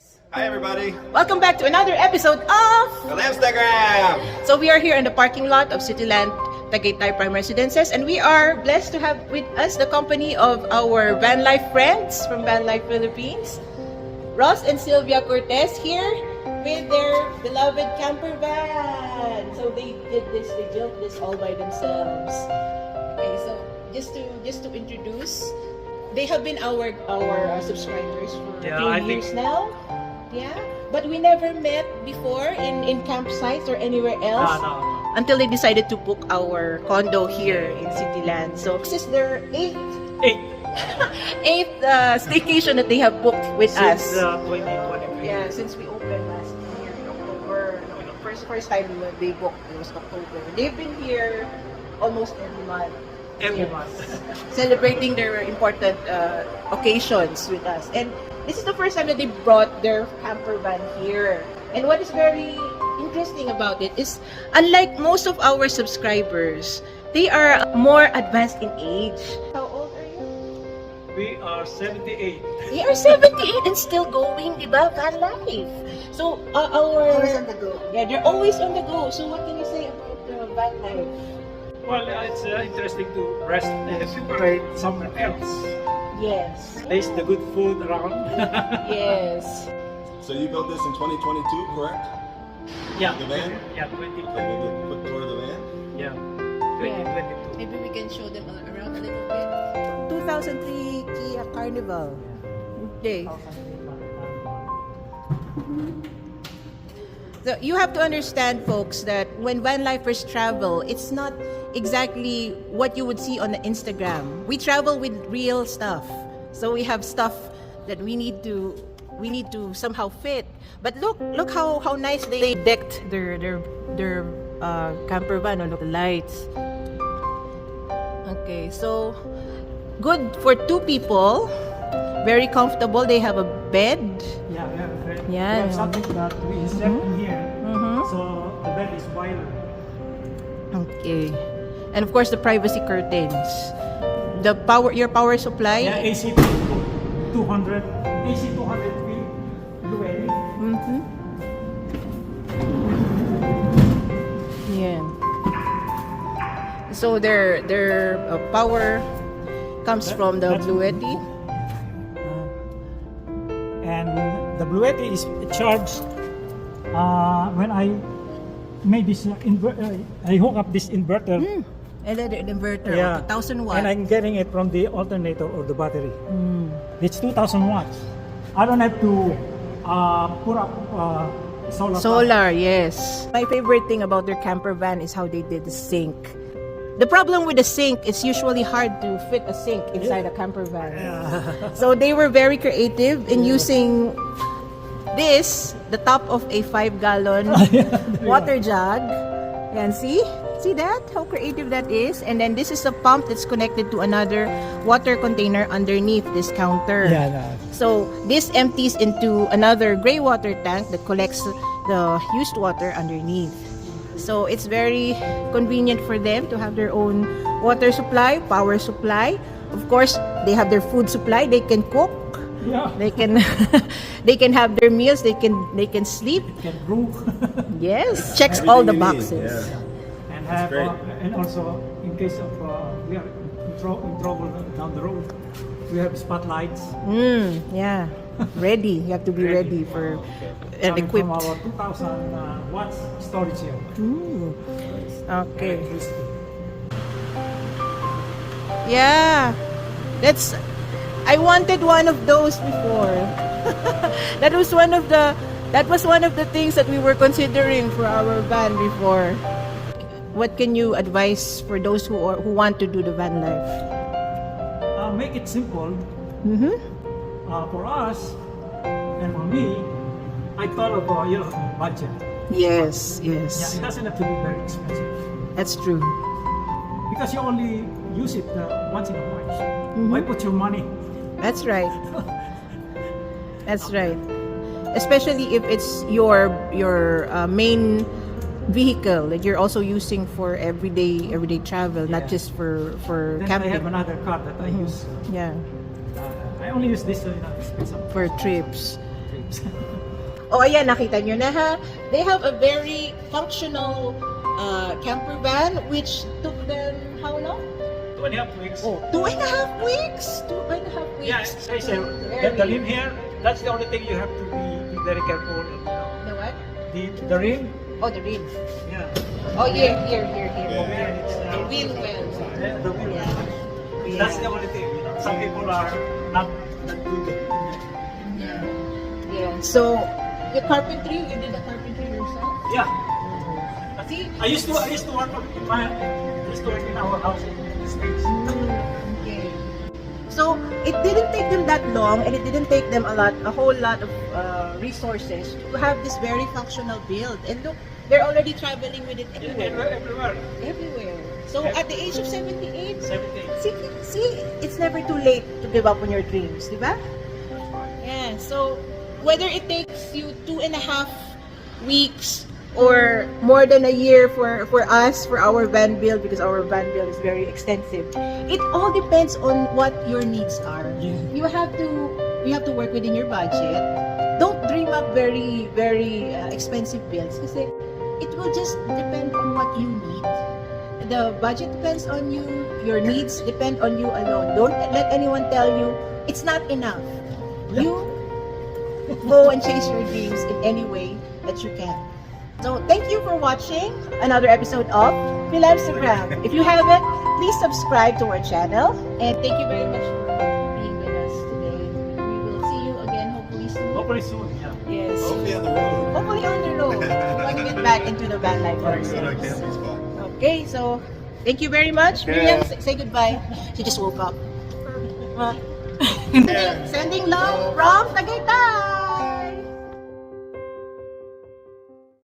Yes. Hi everybody, Welcome back to another episode of... the Instagram. So we are here in the parking lot of Cityland Tagaytay Prime Residences, and we are blessed to have with us the company of our van life friends from Van Life Philippines, Ross and Sylvia Cortez, here with their beloved camper van. So they built this all by themselves. Okay, so just to introduce, they have been our subscribers for a few years now. Yeah, but we never met before in campsites or anywhere else. No. Until they decided to book our condo here in Cityland. So this is their eighth staycation that they have booked with us. Since 2023. Yeah, since we opened last year, October. No, first time they booked, it was October. They've been here almost every month. Every Yes. month. Celebrating their important occasions with us. And this is the first time that they brought their camper van here. And what is very interesting about it is, unlike most of our subscribers, they are more advanced in age. How old are you? We are 78. They are 78 and still going, di ba? Van life. So, Always on the go. Yeah, they're always on the go. So, what can you say about the van life? Well, it's interesting to rest and separate somewhere else. Yes. Taste the good food around. Yes. So you built this in 2022, correct? Yeah. The van? Yeah, Can 2022. we get a quick tour of the van? Yeah. Yeah. 2022. Maybe we can show them around a little bit. 2003 Kia Carnival. Okay. So you have to understand, folks, that when van lifers travel, it's not exactly what you would see on the Instagram. We travel with real stuff. So we have stuff that we need to somehow fit. But look how nice they decked their camper van. Look, the lights. Okay, so good for two people. Very comfortable. They have a bed. Yeah, we have a bed. Yeah. We have something that we insert in here. Mhm. So the bed is wider. Okay. And of course the privacy curtains. Your power supply. Yeah, AC 200. AC 200 feet. Blue. Mhm. Yeah. So their power comes from the That's- Bluetti. And the Bluetti is charged when I made this I hook up this inverter. And then the inverter, Yeah. 2,000 watts. And I'm getting it from the alternator or the battery. It's 2,000 watts. I don't have to put up solar. Solar, yes. My favorite thing about their camper van is how they did the sink. The problem with the sink, it's usually hard to fit a sink inside a camper van. So they were very creative in using this, the top of a 5-gallon water jug. And see that? How creative that is. And then this is a pump that's connected to another water container underneath this counter. So this empties into another gray water tank that collects the used water underneath. So it's very convenient for them to have their own water supply, power supply. Of course, they have their food supply. They can cook. Yeah. They can they can have their meals. They can sleep. It can brew. Yes, checks all the Everything you need, boxes. yeah. And have great. and also in case of we are in trouble down the road, we have spotlights. Yeah. Ready. You have to be ready for and coming equipped. from our 2,000 watts storage here. Okay. Electricity. Yeah. I wanted one of those before. That was one of the things that we were considering for our van before. What can you advise for those who want to do the van life? Make it simple. Mm-hmm. For us and for me, I thought of budget. Yes, Yeah, yes. it doesn't have to be very expensive That's true. because you only use it once in a while. Mm-hmm. Why put your money? That's right. That's right. Especially if it's your main vehicle that you're also using for everyday travel, not Yeah. just for Then camping. I have another car that I use. Yeah, I only use this expensive for trips. trips. Oh, ayan, nakita nyo na ha. They have a very functional camper van which took them how long? 2.5 weeks. Oh, 2.5 weeks. 2.5 weeks. Yeah, so I said, the rim here, that's the only thing you have to be very careful. You know. The what? The rim, Oh, the rim. yeah. Oh, here. Yeah, it's, The wheel well. yeah, the wheel. Yeah. That's the only thing. You know. Some people are not good. Yeah. So, the carpentry, you did the carpentry yourself? Yeah. See? I used to work in our house in the States. Okay. So it didn't take them that long, and it didn't take them a whole lot of resources to have this very functional build. And look, they're already traveling with it everywhere. Everywhere. So at the age of 78, 17. see, it's never too late to give up on your dreams, di ba? Yeah. So whether it takes you 2.5 weeks or more than a year for us, for our van build, because our van build is very extensive. It all depends on what your needs are. Yeah. You have to work within your budget. Don't dream up very expensive builds kasi it will just depend on what you need. The budget depends on you. Your needs depend on you alone. Don't let anyone tell you it's not enough. Yeah. You go and chase your dreams in any way that you can. So, thank you for watching another episode of Philanthrogram. If you haven't, please subscribe to our channel. And thank you very much for being with us today. We will see you again hopefully soon. Hopefully soon, yeah. Yes. Hopefully on the road. Hopefully on the road. When we get back into the van life Go to a ourselves. camping spot. Okay, so thank you very much. Okay. Miriam, say goodbye. She just woke up. Yeah. Sending love from Tagaytay.